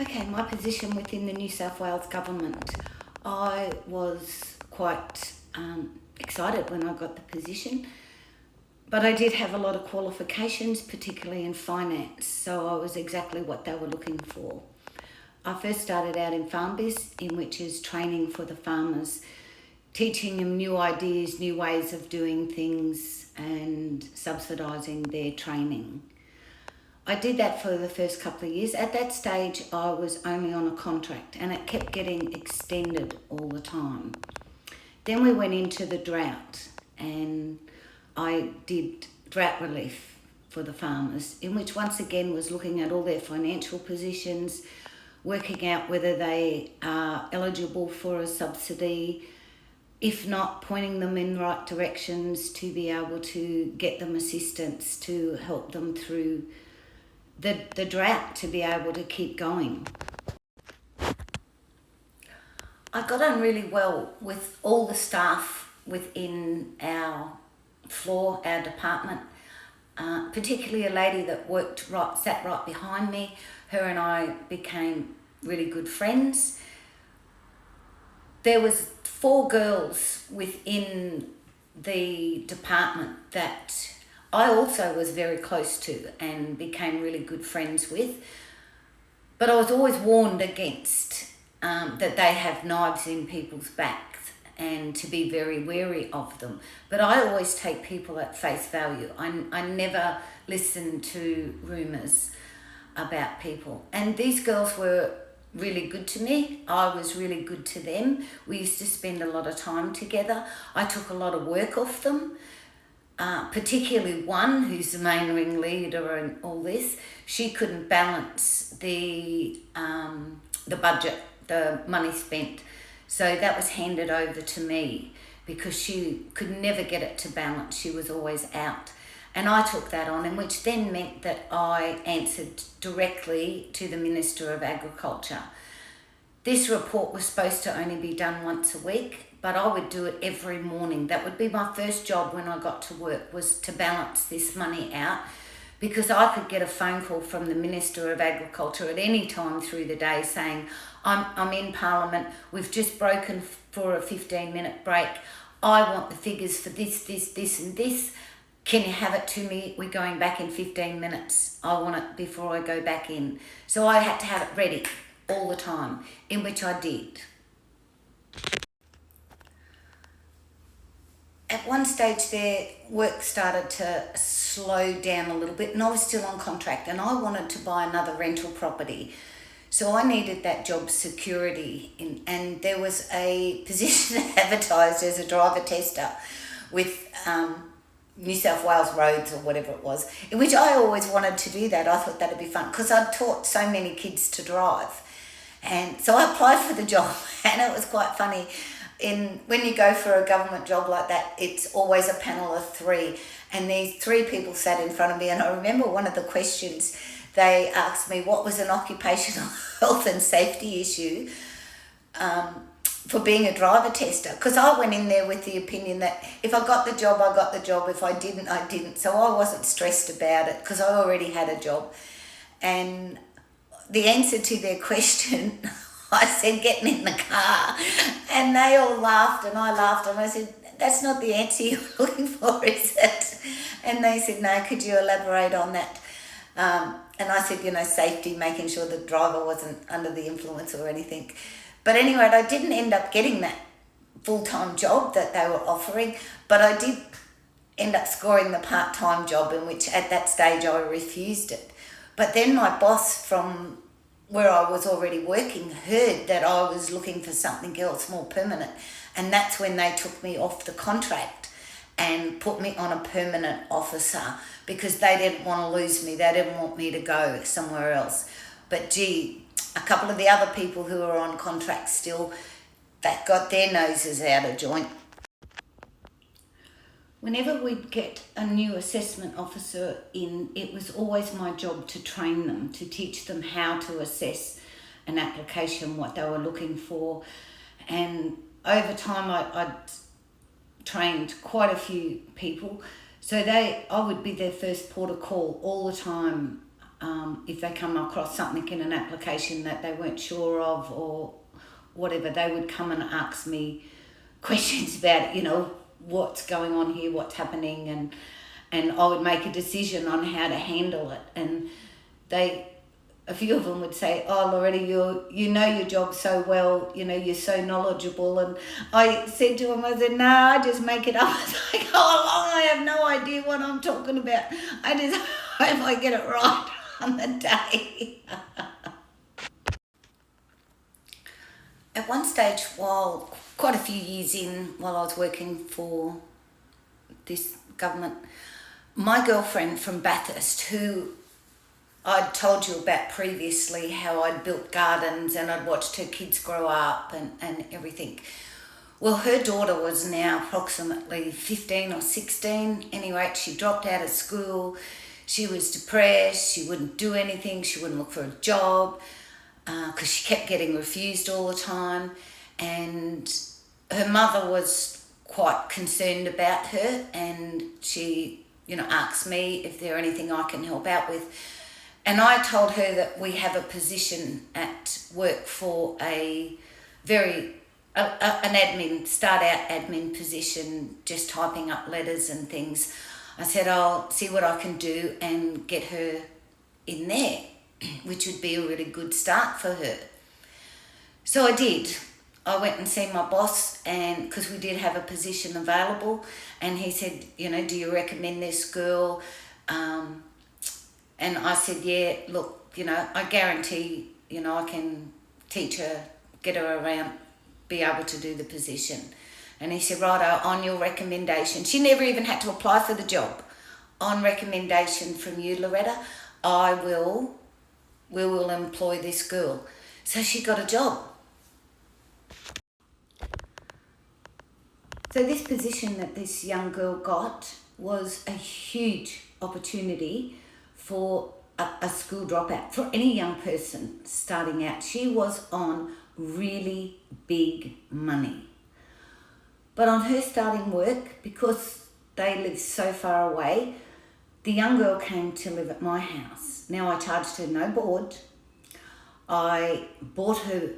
Okay, my position within the New South Wales government. I was quite excited when I got the position, but I did have a lot of qualifications, particularly in finance, so I was exactly what they were looking for. I first started out in FarmBiz, in which is training for the farmers, teaching them new ideas, new ways of doing things, and subsidising their training. I did that for the first couple of years. At that stage, I was only on a contract and it kept getting extended all the time. Then we went into the drought and I did drought relief for the farmers, in which once again was looking at all their financial positions, working out whether they are eligible for a subsidy, if not, pointing them in the right directions to be able to get them assistance to help them through the drought to be able to keep going. I got on really well with all the staff within our floor, our department, particularly a lady that sat right behind me. Her and I became really good friends. There was 4 girls within the department that I also was very close to and became really good friends with. But I was always warned against that they have knives in people's backs and to be very wary of them. But I always take people at face value. I never listen to rumours about people. And these girls were really good to me. I was really good to them. We used to spend a lot of time together. I took a lot of work off them. Particularly one who's the main ringleader in all this. She couldn't balance the budget, the money spent. So that was handed over to me because she could never get it to balance. She was always out. And I took that on, and which then meant that I answered directly to the Minister of Agriculture. This report was supposed to only be done once a week, but I would do it every morning. That would be my first job when I got to work, was to balance this money out, because I could get a phone call from the Minister of Agriculture at any time through the day saying, I'm in Parliament, we've just broken for a 15-minute break, I want the figures for this, this and this. Can you have it to me? We're going back in 15 minutes. I want it before I go back in. So I had to have it ready all the time, in which I did. At one stage there, work started to slow down a little bit, and I was still on contract, and I wanted to buy another rental property. So I needed that job security, and there was a position advertised as a driver tester with New South Wales Roads or whatever it was, in which I always wanted to do that. I thought that'd be fun because I'd taught so many kids to drive. And so I applied for the job, and it was quite funny. When you go for a government job like that, it's always a panel of 3, and these 3 people sat in front of me, and I remember one of the questions they asked me, what was an occupational health and safety issue for being a driver tester, because I went in there with the opinion that if I got the job, I got the job. If I didn't, I didn't. So I wasn't stressed about it because I already had a job. And the answer to their question, I said, getting in the car. And they all laughed and I laughed, and I said, that's not the answer you're looking for, is it? And they said, no, could you elaborate on that? And I said, safety, making sure the driver wasn't under the influence or anything. But anyway, I didn't end up getting that full-time job that they were offering, but I did end up scoring the part-time job, in which at that stage I refused it. But then my boss from where I was already working heard that I was looking for something else more permanent, and that's when they took me off the contract and put me on a permanent officer, because they didn't want to lose me. They didn't want me to go somewhere else. But gee, a couple of the other people who were on contract still, that got their noses out of joint. Whenever we'd get a new assessment officer in, it was always my job to train them, to teach them how to assess an application, what they were looking for. And over time, I'd trained quite a few people. So I would be their first port of call all the time if they come across something in an application that they weren't sure of or whatever, they would come and ask me questions about, what's going on here, what's happening, and I would make a decision on how to handle it. And a few of them would say, "Oh, Loretta, you know your job so well, you're so knowledgeable." And I said to them, I said, "No, I just make it up as I go along. I have no idea what I'm talking about. I just hope I get it right on the day." At one stage, quite a few years in, while I was working for this government, my girlfriend from Bathurst, who I'd told you about previously, how I'd built gardens and I'd watched her kids grow up and everything. Well, her daughter was now approximately 15 or 16. Anyway, she dropped out of school. She was depressed. She wouldn't do anything. She wouldn't look for a job because she kept getting refused all the time. And her mother was quite concerned about her, and she, asked me if there anything I can help out with. And I told her that we have a position at work for an admin, start out admin position, just typing up letters and things. I said, I'll see what I can do and get her in there, which would be a really good start for her. So I did. I went and seen my boss, and because we did have a position available, and he said, "Do you recommend this girl?" And I said, "Yeah, look, I guarantee, I can teach her, get her around, be able to do the position." And he said, "Righto, on your recommendation." She never even had to apply for the job. "On recommendation from you, Loretta, we will employ this girl." So she got a job. So this position that this young girl got was a huge opportunity for a school dropout, for any young person starting out. She was on really big money. But on her starting work, because they lived so far away, the young girl came to live at my house. Now, I charged her no board. I bought her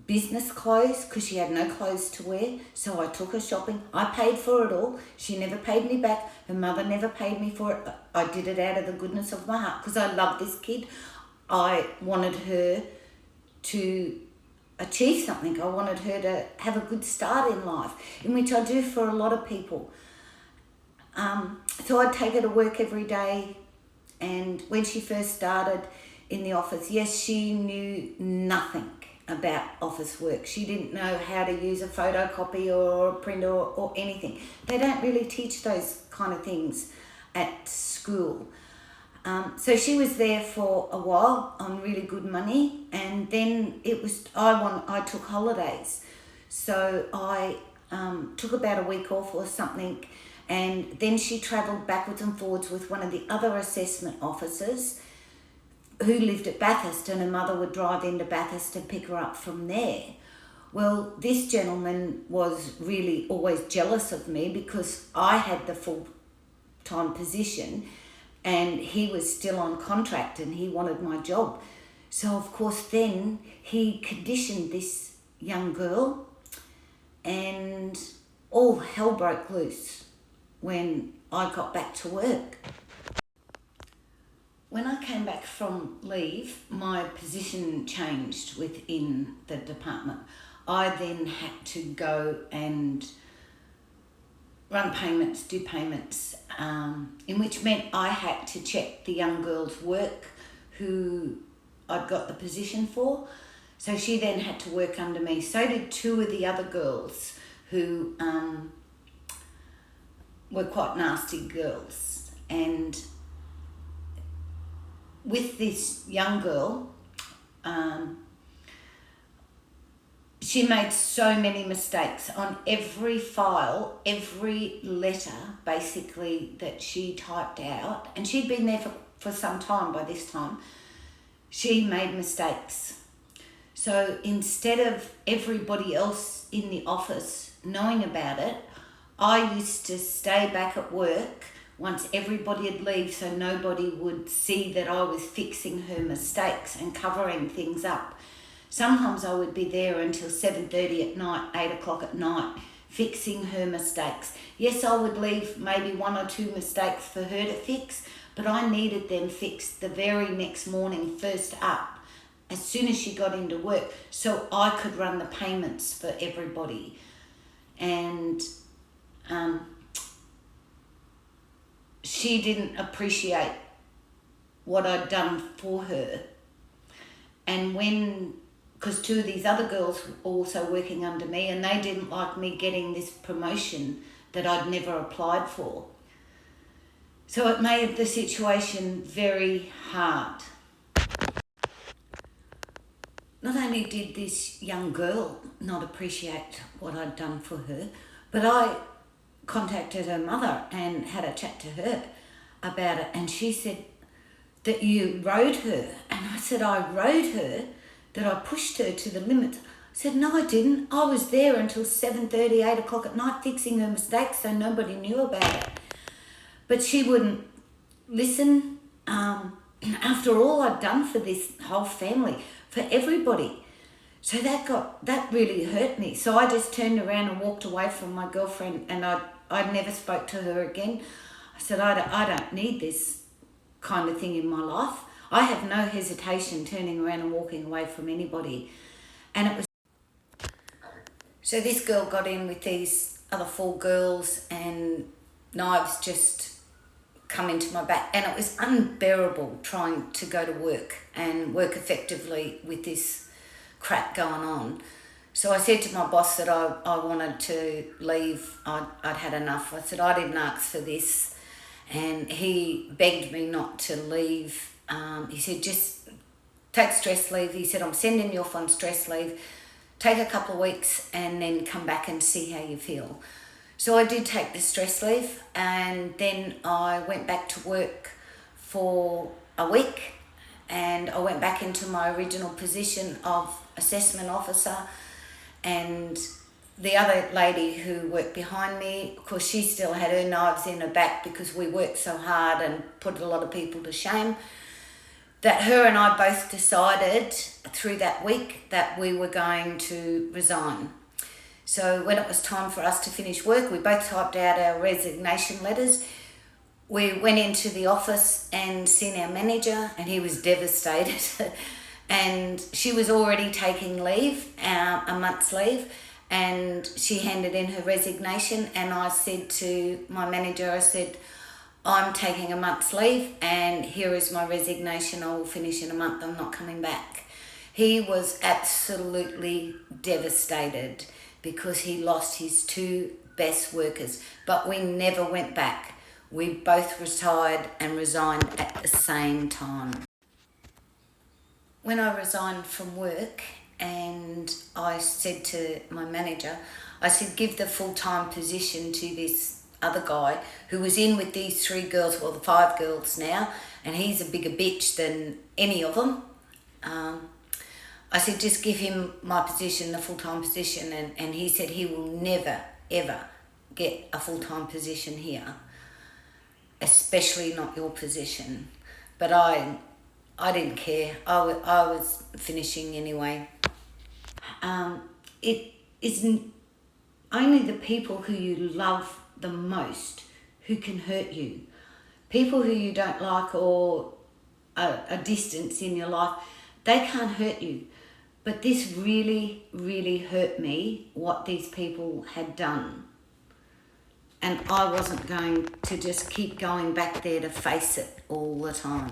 business clothes because she had no clothes to wear, so I took her shopping. I paid for it all. She never paid me back. Her mother never paid me for it. I did it out of the goodness of my heart because I love this kid. I wanted her to achieve something. I wanted her to have a good start in life, in which I do for a lot of people. So I'd take her to work every day, and when she first started in the office, yes, she knew nothing about office work. She didn't know how to use a photocopy or a printer or anything. They don't really teach those kind of things at school. So she was there for a while on really good money, and then I took holidays. So I took about a week off or something, and then she travelled backwards and forwards with one of the other assessment officers who lived at Bathurst, and her mother would drive into Bathurst and pick her up from there. Well, this gentleman was really always jealous of me because I had the full-time position and he was still on contract and he wanted my job. So, of course, then he conditioned this young girl, and all hell broke loose when I got back to work. When I came back from leave, my position changed within the department. I then had to go and run payments, do payments, in which meant I had to check the young girl's work who I'd got the position for. So she then had to work under me. So did two of the other girls who were quite nasty girls. And with this young girl, she made so many mistakes on every file, every letter basically that she typed out, and she'd been there for some time by this time. She made mistakes. So instead of everybody else in the office knowing about it, I used to stay back at work once everybody'd leave so nobody would see that I was fixing her mistakes and covering things up. Sometimes I would be there until 7:30 at night, 8 o'clock at night, fixing her mistakes. Yes, I would leave maybe 1 or 2 mistakes for her to fix, but I needed them fixed the very next morning, first up, as soon as she got into work, so I could run the payments for everybody. And she didn't appreciate what I'd done for her. And because 2 of these other girls were also working under me, and they didn't like me getting this promotion that I'd never applied for. So it made the situation very hard. Not only did this young girl not appreciate what I'd done for her, but I contacted her mother and had a chat to her about it, and she said that you rode her. And I said, I rode her, that I pushed her to the limit. I said, no, I didn't. I was there until 7:30, 8 o'clock at night fixing her mistakes so nobody knew about it. But she wouldn't listen. After all I'd done for this whole family, for everybody. So that really hurt me. So I just turned around and walked away from my girlfriend, and I never spoke to her again. I said, I don't need this kind of thing in my life. I have no hesitation turning around and walking away from anybody. And it was... So this girl got in with these other 4 girls, and knives just come into my back, and it was unbearable trying to go to work and work effectively with this crap going on. So I said to my boss that I wanted to leave. I'd had enough. I said, I didn't ask for this, and he begged me not to leave. He said, just take stress leave. He said, I'm sending you off on stress leave. Take a couple of weeks and then come back and see how you feel. So I did take the stress leave, and then I went back to work for a week, and I went back into my original position of assessment officer. And the other lady who worked behind me, of course, she still had her knives in her back because we worked so hard and put a lot of people to shame, that her and I both decided through that week that we were going to resign. So when it was time for us to finish work, we both typed out our resignation letters. We went into the office and seen our manager, and he was devastated. And she was already taking leave, a month's leave, and she handed in her resignation. And I said to my manager, I said, I'm taking a month's leave, and here is my resignation. I will finish in a month. I'm not coming back. He was absolutely devastated because he lost his 2 best workers, but we never went back. We both retired and resigned at the same time. When I resigned from work, and I said to my manager, I said, give the full-time position to this other guy who was in with these 3 girls, well, the 5 girls now, and he's a bigger bitch than any of them. I said, just give him my position, the full-time position, and he said he will never, ever get a full-time position here, especially not your position. But I didn't care. I was finishing anyway. It isn't only the people who you love the most who can hurt you. People who you don't like or a distance in your life, they can't hurt you. But this really, really hurt me, what these people had done. And I wasn't going to just keep going back there to face it all the time.